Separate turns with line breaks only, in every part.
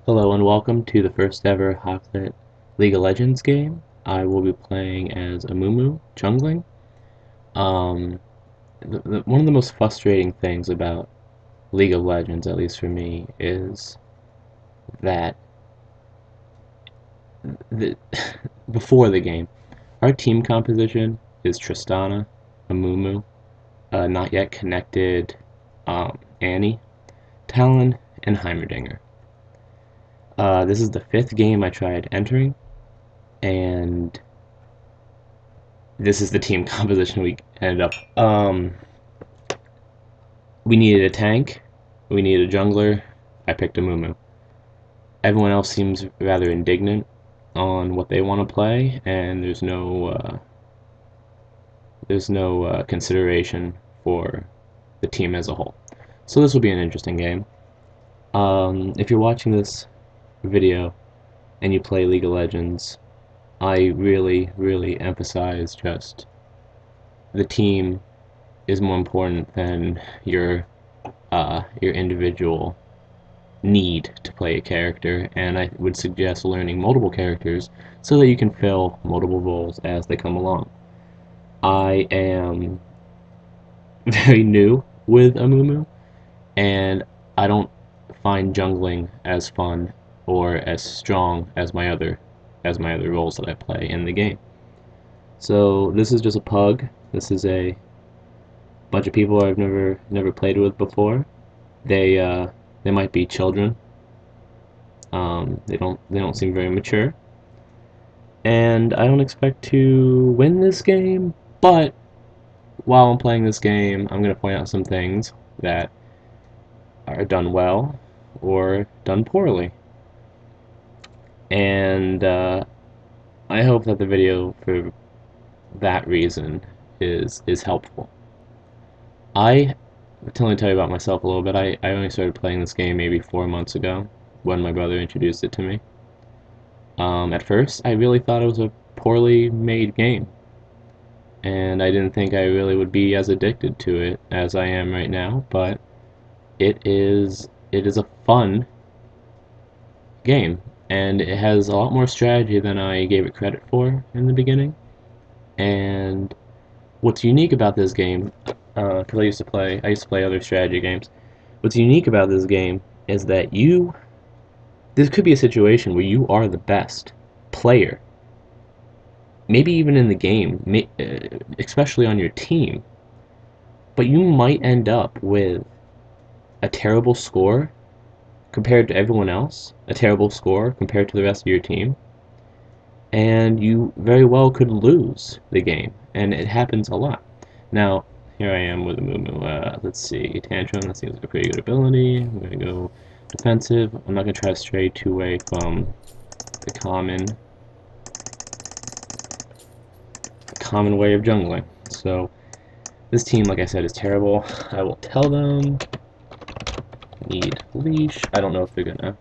Hello and welcome to the first ever Hocklette League of Legends game. I will be playing as Amumu, jungling. Um, one of the most frustrating things about League of Legends, at least for me, is that the, before the game, our team composition is Tristana, Amumu, not yet connected, Annie, Talon, and Heimerdinger. This is the fifth game I tried entering, and this is the team composition we ended up. We needed a tank, we needed a jungler. I picked a Mumu. Everyone else seems rather indignant on what they want to play, and there's no consideration for the team as a whole. So this will be an interesting game. If you're watching this video and you play League of Legends, I really, really emphasize just the team is more important than your individual need to play a character, and I would suggest learning multiple characters so that you can fill multiple roles as they come along. I am very new with Amumu, and I don't find jungling as fun or as strong as my other roles that I play in the game. So this is just a pug. This is a bunch of people I've never played with before. They might be children. They don't seem very mature, and I don't expect to win this game. But while I'm playing this game, I'm gonna point out some things that are done well or done poorly, and I hope that the video for that reason is helpful. I to only tell you about myself a little bit. I only started playing this game maybe 4 months ago when my brother introduced it to me. At first, I really thought it was a poorly made game, and I didn't think I really would be as addicted to it as I am right now. But it is a fun game, and it has a lot more strategy than I gave it credit for in the beginning. And what's unique about this game, because I used to play other strategy games. What's unique about this game is that this could be a situation where you are the best player, maybe even in the game, especially on your team, but you might end up with a terrible score compared to everyone else, a terrible score compared to the rest of your team, and you very well could lose the game, and it happens a lot. Now, here I am with a Mumu. Let's see, Tantrum, that seems like a pretty good ability. I'm going to go defensive. I'm not going to try to stray too away from the common way of jungling. So, this team, like I said, is terrible. I will tell them, need leash. I don't know if they're gonna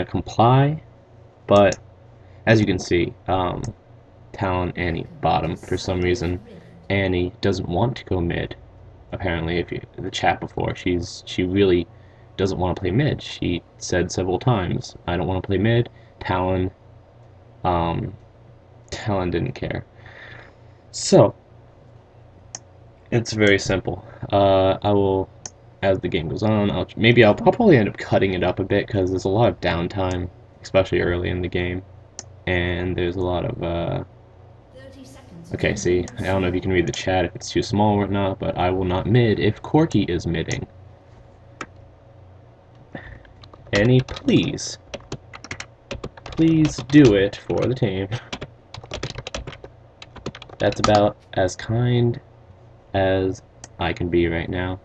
comply, but as you can see, Talon, Annie, bottom. For some reason, Annie doesn't want to go mid. Apparently, if you the chat before, she really doesn't want to play mid. She said several times, "I don't want to play mid." Talon, Talon didn't care. So it's very simple. I will, as the game goes on, I'll probably end up cutting it up a bit because there's a lot of downtime, especially early in the game, and there's a lot of okay, see, I don't know if you can read the chat if it's too small or not, but I will not mid if Corky is midding. Annie, please do it for the team. That's about as kind as I can be right now.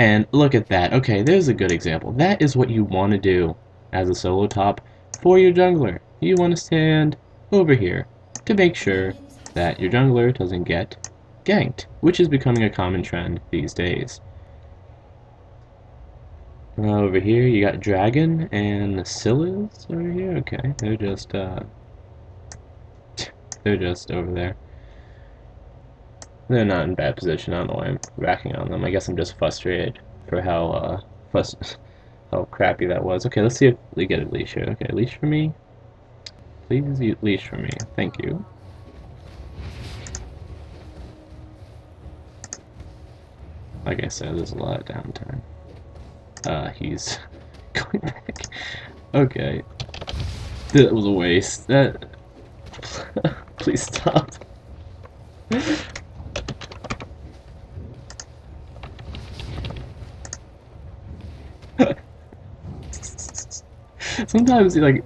And look at that. Okay, there's a good example. That is what you want to do as a solo top for your jungler. You want to stand over here to make sure that your jungler doesn't get ganked, which is becoming a common trend these days. Over here, you got Dragon and the Scyllas over here. Okay, they're just over there. They're not in bad position. I don't know why I'm racking on them. I guess I'm just frustrated for how how crappy that was. Okay, let's see if we get a leash here. Okay, leash for me. Please leash for me. Thank you. Like I said, there's a lot of downtime. He's going back. Okay. That was a waste. That... Please stop. Sometimes, like,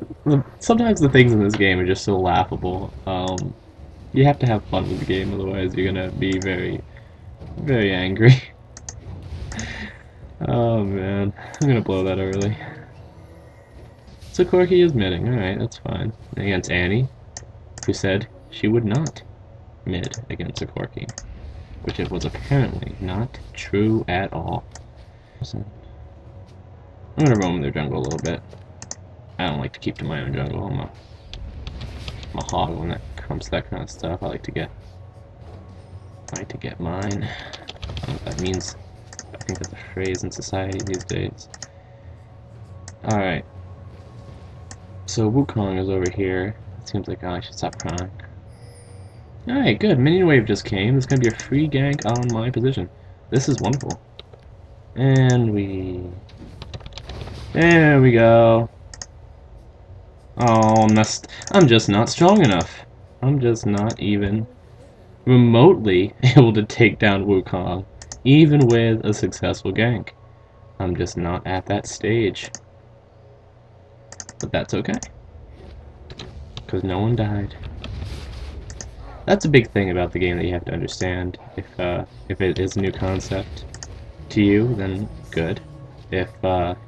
sometimes the things in this game are just so laughable. You have to have fun with the game, otherwise you're gonna be very, very angry. Oh man, I'm gonna blow that early. So Corky is midding, alright, that's fine. Against Annie, who said she would not mid against a Corky, which it was apparently not true at all. I'm gonna roam their jungle a little bit. I don't like to keep to my own jungle. I'm a hog when it comes to that kind of stuff. I like to get mine. I don't know what that means. I think that's a phrase in society these days. Alright. So Wukong is over here. It seems like I should stop crying. Alright, good. Minion wave just came. There's gonna be a free gank on my position. This is wonderful. And there we go. Oh, I'm just not strong enough. I'm just not even remotely able to take down Wukong, even with a successful gank. I'm just not at that stage. But that's okay, because no one died. That's a big thing about the game that you have to understand. If it is a new concept to you, then good. If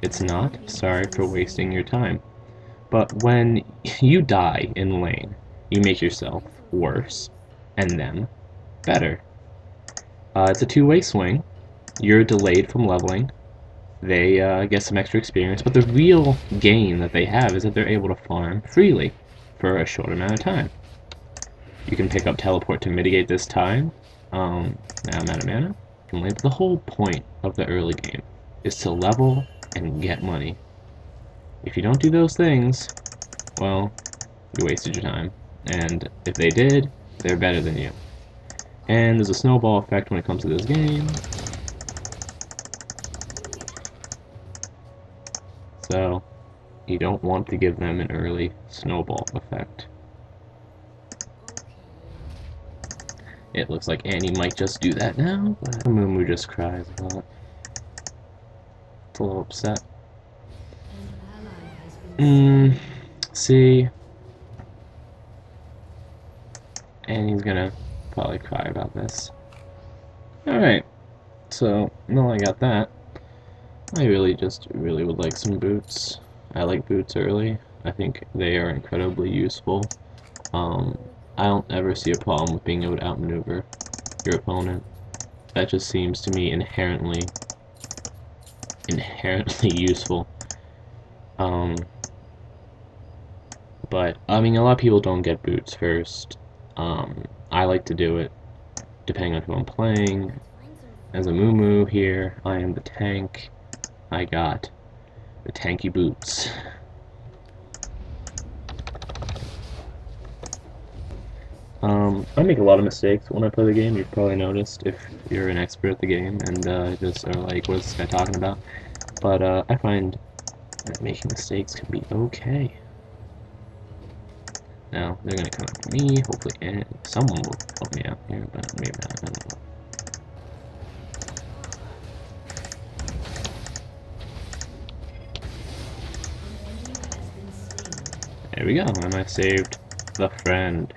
it's not, sorry for wasting your time. But when you die in lane, you make yourself worse, and them better. It's a two-way swing. You're delayed from leveling. They get some extra experience, but the real gain that they have is that they're able to farm freely for a short amount of time. You can pick up teleport to mitigate this time. Now I'm out of mana. But the whole point of the early game is to level and get money. If you don't do those things, well, you wasted your time. And if they did, they're better than you. And there's a snowball effect when it comes to this game. So, you don't want to give them an early snowball effect. It looks like Annie might just do that now, but Mumu just cries a lot. It's a little upset. See, and he's gonna probably cry about this. Alright, so now I got that. I really would like some boots. I like boots early. I think they are incredibly useful. I don't ever see a problem with being able to outmaneuver your opponent. That just seems to me inherently useful. But, I mean, a lot of people don't get boots first. I like to do it depending on who I'm playing. As a Mumu here, I am the tank. I got the tanky boots. I make a lot of mistakes when I play the game. You've probably noticed if you're an expert at the game and just are like, what's this guy talking about? But I find that making mistakes can be okay. Now, they're gonna come after me, hopefully, and someone will help me out here, but maybe not, I don't know. There we go, and I saved the friend.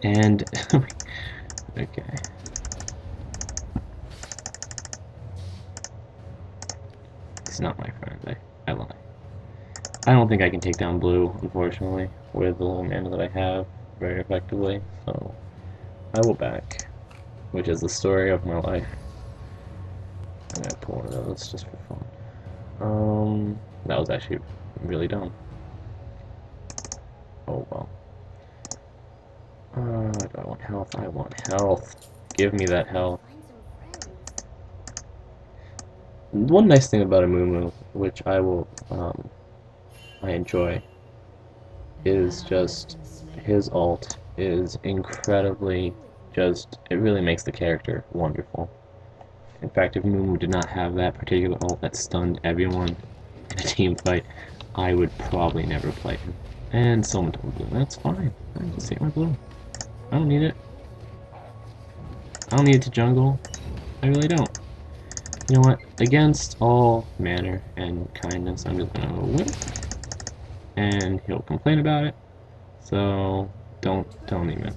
And, okay. It's not my friend, I lie. I don't think I can take down blue, unfortunately, with the little mana that I have very effectively, so I will back, which is the story of my life. I'm gonna pull one of those just for fun. That was actually really dumb. Oh well. Do I want health? I want health. Give me that health. one nice thing about a Moo, which I enjoy, is just his ult is incredibly it really makes the character wonderful. In fact, if Moo did not have that particular ult that stunned everyone in a team fight, I would probably never play him. And someone told blue. That's fine. I just take my blue. I don't need it. I don't need it to jungle. I really don't. You know what? Against all manner and kindness, I'm just gonna whip. And he'll complain about it. So don't even.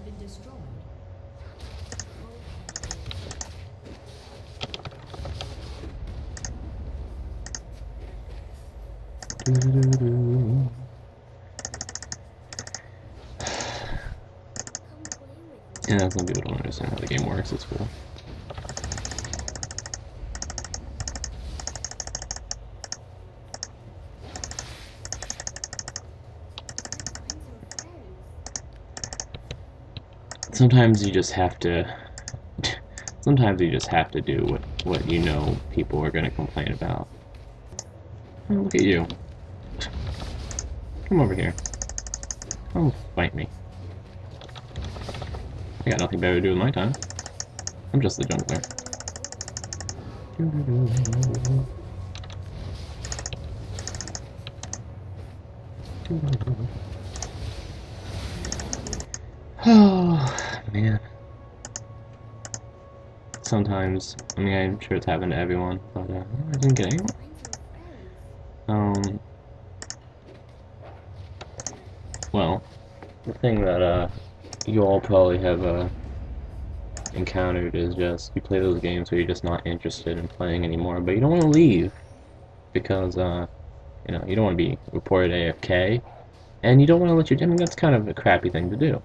Yeah, some people don't understand how the game works. It's cool. Sometimes you just have to. Sometimes you just have to do what you know people are going to complain about. Oh, look at you. Come over here. Come fight me. I got nothing better to do with my time. I'm just the jungler. Oh, man. Sometimes, I mean, I'm sure it's happened to everyone, but I didn't get anyone. Well, the thing that you all probably have encountered is just you play those games where you're just not interested in playing anymore, but you don't want to leave because you know, you don't want to be reported AFK, and you don't want to let your. I mean, that's kind of a crappy thing to do.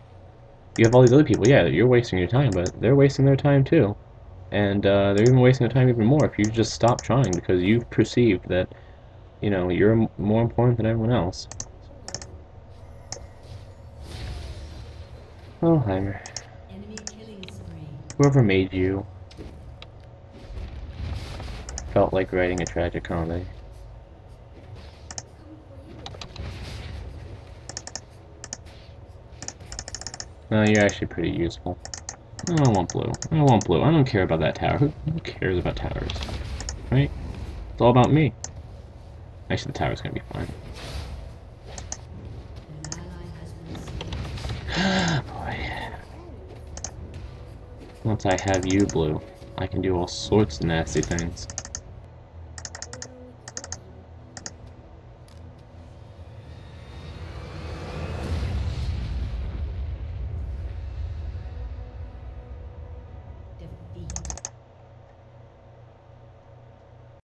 You have all these other people, yeah, you're wasting your time, but they're wasting their time too, and they're even wasting their time even more if you just stop trying because you've perceived that, you know, you're more important than everyone else. Oh, Heimer. Whoever made you felt like writing a tragic comedy. No, you're actually pretty useful. I don't want blue. I don't want blue. I don't care about that tower. Who cares about towers? Right? It's all about me. Actually, the tower's gonna be fine. Boy. Once I have you, blue, I can do all sorts of nasty things.